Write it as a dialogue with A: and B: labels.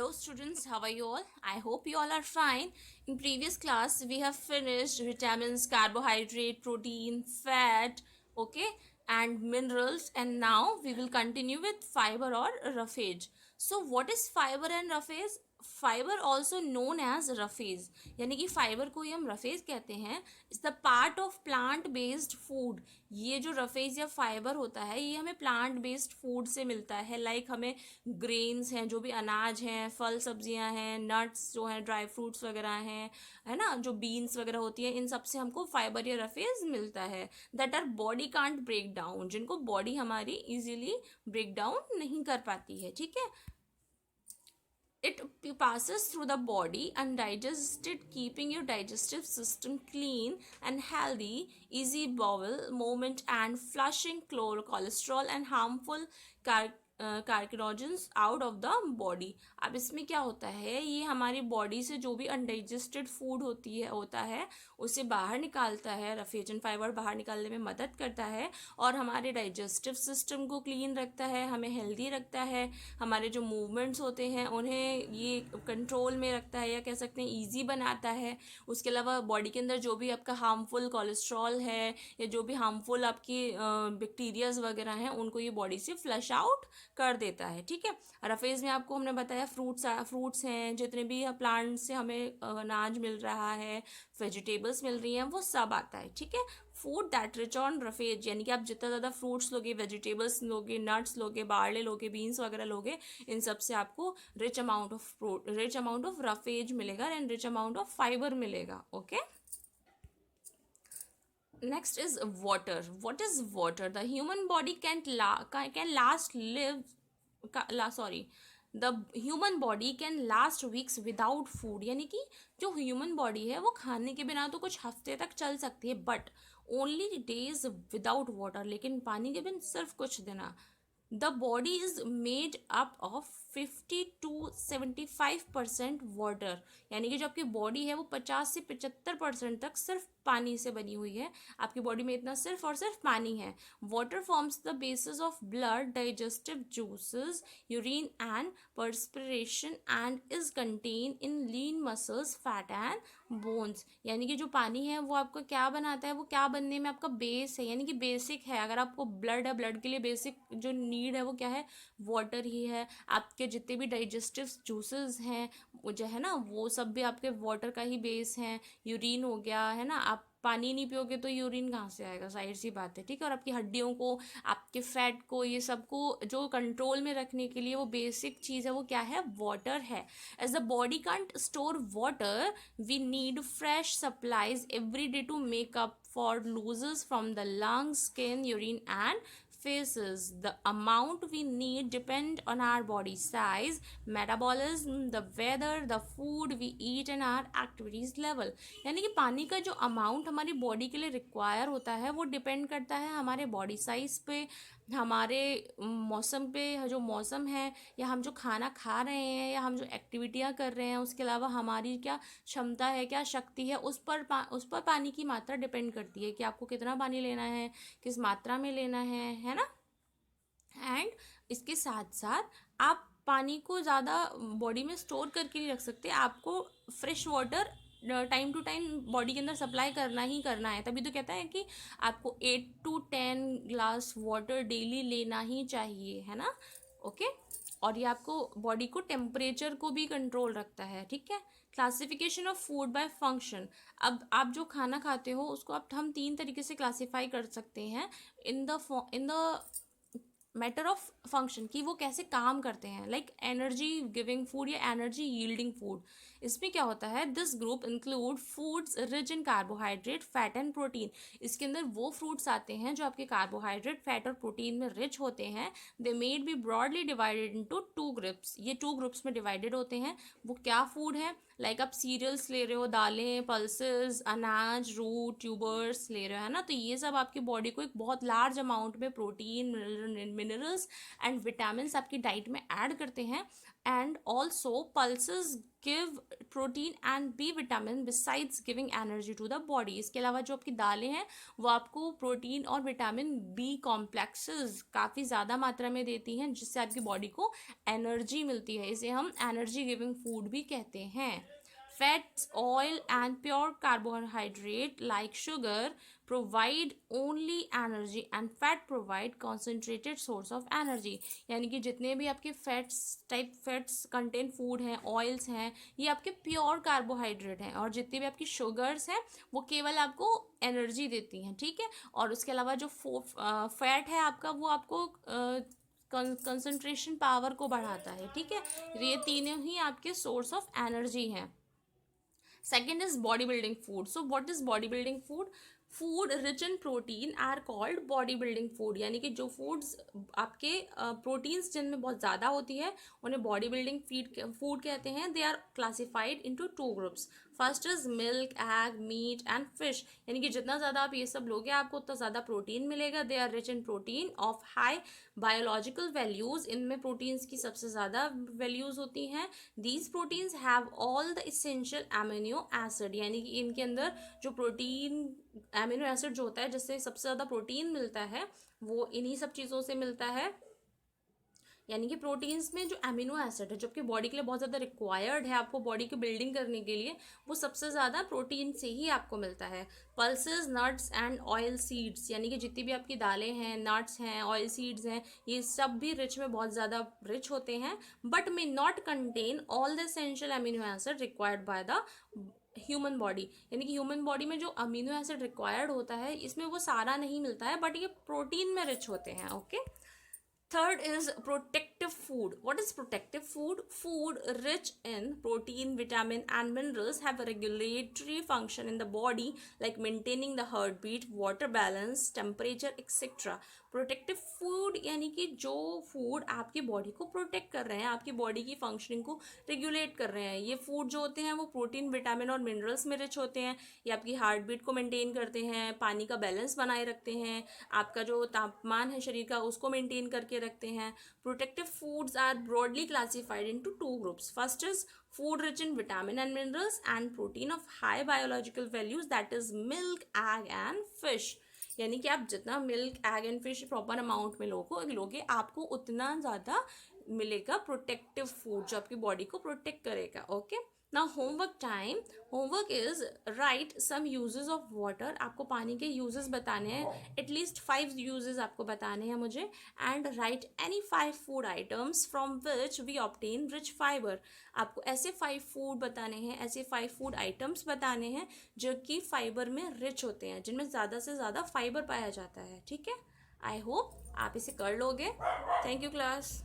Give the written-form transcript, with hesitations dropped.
A: Hello students, how are you all? I hope you all are fine. In previous class, we have finished vitamins, carbohydrate, protein, fat, okay, and minerals, and now we will continue with fiber or roughage. So what is fiber and roughage? Fibre also known as roughage, यानी कि fibre को ही हम roughage कहते हैं. Is the part of plant based food. ये जो roughage या फाइबर होता है ये हमें प्लांट बेस्ड फूड से मिलता है. लाइक हमें ग्रेन्स हैं, जो भी अनाज हैं, फल सब्जियां हैं, नट्स जो हैं, ड्राई फ्रूट्स वगैरह हैं, है ना, जो बीन्स वगैरह होती है, इन सब से हमको फाइबर या रफेज मिलता है. That are body can't break down, जिनको बॉडी हमारी इजीली ब्रेक डाउन नहीं कर पाती है. ठीक है. It passes through the body undigested, keeping your digestive system clean and healthy, easy bowel movement and flushing cholesterol and harmful carcinogens out of the body. अब इसमें क्या होता है, ये हमारी बॉडी से जो भी अनडाइजेस्टेड फूड होता है उसे बाहर निकालता है. रफेज एंड फाइबर बाहर निकालने में मदद करता है और हमारे डाइजेस्टिव सिस्टम को क्लीन रखता है, हमें हेल्दी रखता है, हमारे जो मूवमेंट्स होते हैं उन्हें ये कंट्रोल में रखता है, या कह सकते हैं ईजी बनाता है. उसके अलावा बॉडी के अंदर जो भी आपका हार्मफुल कोलेस्ट्रॉल है या जो भी हार्मफुल आपकी बैक्टीरियाज वगैरह हैं उनको ये बॉडी से फ्लश आउट कर देता है. ठीक है. रफेज में आपको हमने बताया फ्रूट्स हैं, जितने भी प्लांट से हमें अनाज मिल रहा है, वेजिटेबल्स मिल रही हैं, वो सब आता है. ठीक है. Food that rich on roughage, यानी कि आप जितना ज़्यादा फ्रूट्स लोगे, वेजिटेबल्स लोगे, नट्स लोगे, बार्ले लोगे, बीन्स वगैरह लोगे, इन सब से आपको रिच अमाउंट ऑफ रफेज मिलेगा and rich amount of fibre मिलेगा. Okay. Next is water. What is water? The human body the human body can last weeks without food. यानी कि जो ह्यूमन बॉडी है वो खाने के बिना तो कुछ हफ्ते तक चल सकती है, but only days without water, लेकिन पानी के बिना सिर्फ कुछ दिन. The body is made up of 50 to 75% water, यानी कि जो आपकी बॉडी है वो 50 से 75% तक सिर्फ पानी से बनी हुई है. आपकी बॉडी में इतना सिर्फ और सिर्फ पानी है. Water forms the basis of blood, digestive juices, urine and perspiration and is contain in lean muscles, fat and bones. यानी कि जो पानी है वो आपको क्या बनाता है, वो क्या बनने में आपका बेस है, यानी कि बेसिक है. अगर आपको ब्लड है, ब्लड के लिए बेसिक जो नीड है वो क्या है, वाटर ही है. आपके जितने भी डाइजेस्टिव जूसेस हैं वो जो है ना, वो सब भी आपके वाटर का ही बेस हैं. यूरिन हो गया, है ना, आप पानी नहीं पियोगे तो यूरिन कहाँ से आएगा, जाहिर सी बात है. ठीक है. और आपकी हड्डियों को, आपके फैट को, ये सब को जो कंट्रोल में रखने के लिए वो बेसिक चीज़ है वो क्या है, वाटर है. As the body can't store water, we need fresh supplies every day to make up for losses from the lungs, skin, urine and faces. The amount we need depend on our body size, metabolism, the weather, the food we eat and our activities level. यानी कि पानी का जो amount हमारी body के लिए require होता है वो डिपेंड करता है हमारे बॉडी साइज पे, हमारे मौसम पे, जो मौसम है, या हम जो खाना खा रहे हैं, या हम जो एक्टिविटियाँ कर रहे हैं, उसके अलावा हमारी क्या क्षमता है, क्या शक्ति है, उस पर पानी की मात्रा डिपेंड करती है कि आपको कितना पानी लेना है, किस मात्रा में लेना है ना. एंड इसके साथ साथ आप पानी को ज़्यादा बॉडी में स्टोर करके नहीं रख सकते. आपको fresh water time to time body के अंदर सप्लाई करना ही करना है. तभी तो कहता है कि आपको 8 to 10 ग्लास वाटर डेली लेना ही चाहिए, है ना. ओके. और ये आपको बॉडी को टेम्परेचर को भी कंट्रोल रखता है. ठीक है. Classification of food by function. अब आप जो खाना खाते हो उसको हम 3 तरीके से क्लासीफाई कर सकते हैं. In the matter of function, कि वो कैसे काम करते हैं. लाइक एनर्जी गिविंग फूड या एनर्जी यील्डिंग फूड. इसमें क्या होता है, this group include foods rich in carbohydrate, fat and protein. इसके अंदर वो फ्रूट्स आते हैं जो आपके कार्बोहाइड्रेट, फैट और प्रोटीन में रिच होते हैं. They made B broadly divided into 2 groups. ये 2 ग्रुप्स में डिवाइडेड होते हैं. वो क्या फूड है, लाइक आप सीरियल्स ले रहे हो, दालें, पल्सेस, अनाज, रूट, ट्यूबर्स ले रहे हो, है ना. तो ये सब आपकी बॉडी को एक बहुत लार्ज अमाउंट में प्रोटीन, मिनरल्स एंड विटामिन्स आपकी डाइट में ऐड करते हैं. And also pulses give protein and B vitamin besides giving energy to the body. इसके अलावा जो आपकी दालें हैं वो आपको प्रोटीन और विटामिन बी कॉम्प्लेक्सेस काफ़ी ज़्यादा मात्रा में देती हैं, जिससे आपकी बॉडी को एनर्जी मिलती है। इसे हम एनर्जी गिविंग फूड भी कहते हैं। Fats, oil, and pure carbohydrate like sugar provide only energy, and fat provide concentrated source of energy। यानी कि जितने भी आपके फैट्स कंटेन फूड हैं, ऑयल्स हैं, ये आपके प्योर कार्बोहाइड्रेट हैं, और जितनी भी आपकी शुगर्स हैं वो केवल आपको एनर्जी देती हैं, ठीक है। और उसके अलावा जो फैट है आपका, वो आपको कंसंट्रेशन पावर को बढ़ाता है, ठीक है। ये तीनों ही आपके सोर्स ऑफ एनर्जी हैं। Second is bodybuilding food. So what is bodybuilding food? Food rich in protein are called body building food. यानी कि जो फूड्स आपके प्रोटीन्स जिनमें बहुत ज़्यादा होती है उन्हें बॉडी बिल्डिंग फूड कहते हैं। They are classified into 2 groups. First is milk, egg, meat and fish. यानी कि जितना ज़्यादा आप ये सब लोगे आपको उतना ज़्यादा प्रोटीन मिलेगा। They are rich in protein of high biological values. इनमें प्रोटीन्स की सबसे ज़्यादा वैल्यूज़ होती हैं। These proteins have all the essential amino acid. यानी कि इनके अंदर जो प्रोटीन एमिनो एसिड जो होता है, जिससे सबसे ज़्यादा प्रोटीन मिलता है, वो इन्हीं सब चीज़ों से मिलता है। यानी कि प्रोटीन्स में जो एमिनो एसिड है जो आपकी बॉडी के लिए बहुत ज़्यादा रिक्वायर्ड है आपको बॉडी की बिल्डिंग करने के लिए, वो सबसे ज़्यादा प्रोटीन से ही आपको मिलता है। Pulses, nuts and oil seeds. यानी कि जितनी भी आपकी दालें हैं, नट्स हैं, ऑयल सीड्स हैं, ये सब भी रिच में बहुत ज़्यादा रिच होते हैं, but may not contain all the essential amino acid required by the human body. यानी कि ह्यूमन बॉडी में जो अमीनो एसिड रिक्वायर्ड होता है इसमें वो सारा नहीं मिलता है, बट ये प्रोटीन में रिच होते हैं, okay. Third is protective food. What is protective food? Food rich in protein, vitamin and minerals have a regulatory function in the body like maintaining the heartbeat, water balance, temperature, etc. Protective food यानी कि जो food आपकी body को protect कर रहे हैं, आपकी body की फंक्शनिंग को रेगुलेट कर रहे हैं। ये फूड जो होते हैं वो प्रोटीन, विटामिन और मिनरल्स में रिच होते हैं। ये आपकी हार्ट बीट को मेंटेन करते हैं, पानी का बैलेंस बनाए रखते हैं, आपका जो तापमान है शरीर का उसको मेंटेन करके रखते हैं। Protective foods are broadly classified into 2 groups. First is food rich in vitamin and minerals and protein of high biological values, that is milk, egg and fish। यानी कि आप जितना milk, egg and fish proper amount में लोगे आपको उतना ज़्यादा मिलेगा प्रोटेक्टिव फूड जो आपकी बॉडी को प्रोटेक्ट करेगा, okay. Now homework time. Homework is write some uses of water. आपको पानी के यूजेस बताने हैं, एटलीस्ट 5 यूजेस आपको बताने हैं मुझे। And write any 5 food items from which we obtain rich fibre. आपको ऐसे 5 फूड बताने हैं, ऐसे 5 फूड आइटम्स बताने हैं जो कि फाइबर में रिच होते हैं, जिनमें ज़्यादा से ज़्यादा फाइबर पाया जाता है, ठीक है। आई होप आप इसे कर लोगे। Thank you class.